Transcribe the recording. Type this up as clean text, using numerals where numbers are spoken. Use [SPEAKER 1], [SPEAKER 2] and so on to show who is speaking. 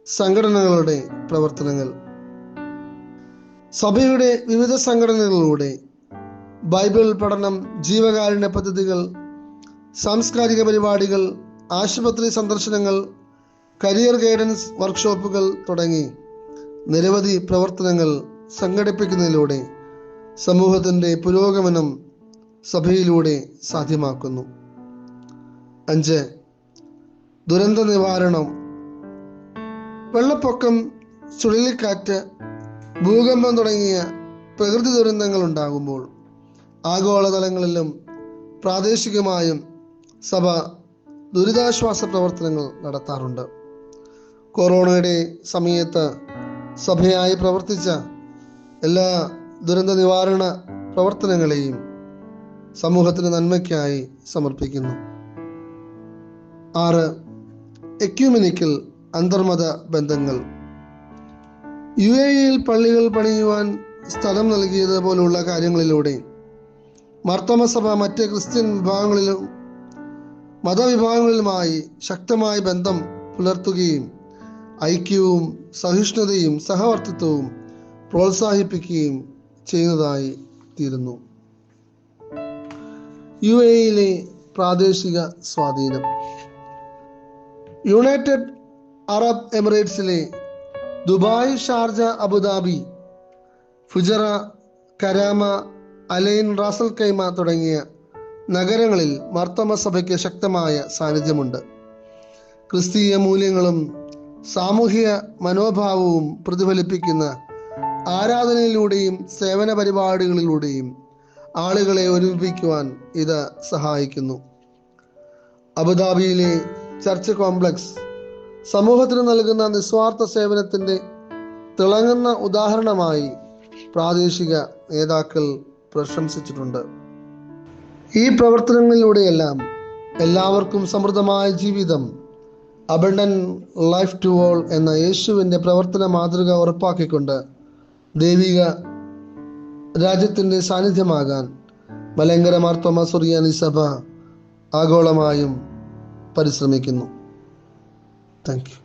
[SPEAKER 1] സംഘടനകളുടെ പ്രവർത്തനങ്ങൾ. സഭയുടെ വിവിധ സംഘടനകളിലൂടെ ബൈബിൾ പഠനം, ജീവകാരുണ്യ പദ്ധതികൾ, സാംസ്കാരിക പരിപാടികൾ, ആശുപത്രി സന്ദർശനങ്ങൾ, കരിയർ ഗൈഡൻസ് വർക്ക്ഷോപ്പുകൾ തുടങ്ങി നിരവധി പ്രവർത്തനങ്ങൾ സംഘടിപ്പിക്കുന്നതിലൂടെ സമൂഹത്തിൻ്റെ പുരോഗമനം സഭയിലൂടെ സാധ്യമാക്കുന്നു. 5. ദുരന്ത നിവാരണം. വെള്ളപ്പൊക്കം, ചുഴലിക്കാറ്റ്, ഭൂകമ്പം തുടങ്ങിയ പ്രകൃതി ദുരന്തങ്ങൾ ഉണ്ടാകുമ്പോൾ ആഗോളതലങ്ങളിലും പ്രാദേശികമായും സഭ ദുരിതാശ്വാസ പ്രവർത്തനങ്ങൾ നടത്താറുണ്ട്. കൊറോണയുടെ സമയത്ത് സഭയായി പ്രവർത്തിച്ച എല്ലാ ദുരന്ത നിവാരണ പ്രവർത്തനങ്ങളെയും സമൂഹത്തിന് നന്മയ്ക്കായി സമർപ്പിക്കുന്നു. 6. എക്യുമെനിക്കൽ അന്തർമത ബന്ധങ്ങൾ. UAE-യിൽ പള്ളികൾ പണിയുവാൻ സ്ഥലം നൽകിയത് പോലുള്ള കാര്യങ്ങളിലൂടെ മാർത്തോമ സഭ മറ്റ് ക്രിസ്ത്യൻ വിഭാഗങ്ങളിലും മതവിഭാഗങ്ങളിലുമായി ശക്തമായ ബന്ധം പുലർത്തുകയും ഐക്യവും സഹിഷ്ണുതയും സഹവർത്തിത്വവും പ്രോത്സാഹിപ്പിക്കുകയും ചെയ്യുന്നതായി തീരുന്നു. UAE-യിലെ പ്രാദേശിക സ്വാധീനം. യുണൈറ്റഡ് അറബ് എമിറേറ്റ്സിലെ Dubai, Sharjah, Abu Dhabi, Fujairah, Karama, Al Ain, Ras al Khaimah തുടങ്ങിയ നഗരങ്ങളിൽ മാർത്തോമ സഭയ്ക്ക് ശക്തമായ സാന്നിധ്യമുണ്ട്. ക്രിസ്തീയ മൂല്യങ്ങളും സാമൂഹിക മനോഭാവവും പ്രതിഫലിപ്പിക്കുന്ന ആരാധനയിലൂടെയും സേവന പരിപാടികളിലൂടെയും ആളുകളെ ഒരുമിപ്പിക്കുവാൻ ഇത് സഹായിക്കുന്നു. അബുദാബിയിലെ ചർച്ച് കോംപ്ലക്സ് സമൂഹത്തിന് നൽകുന്ന നിസ്വാർത്ഥ സേവനത്തിൻ്റെ തിളങ്ങുന്ന ഉദാഹരണമായി പ്രാദേശിക നേതാക്കൾ പ്രശംസിച്ചിട്ടുണ്ട്. ഈ പ്രവർത്തനങ്ങളിലൂടെയെല്ലാം എല്ലാവർക്കും സമൃദ്ധമായ ജീവിതം, അബണ്ടന്റ് ലൈഫ് ടു ഓൾ എന്ന യേശുവിൻ്റെ പ്രവർത്തന മാതൃക ഉറപ്പാക്കിക്കൊണ്ട് ദൈവിക രാജ്യത്തിൻ്റെ സാന്നിധ്യമാകാൻ മലങ്കര മാർത്തോമ സുറിയാനി സഭ ആഗോളമായും പരിശ്രമിക്കുന്നു. Thank you.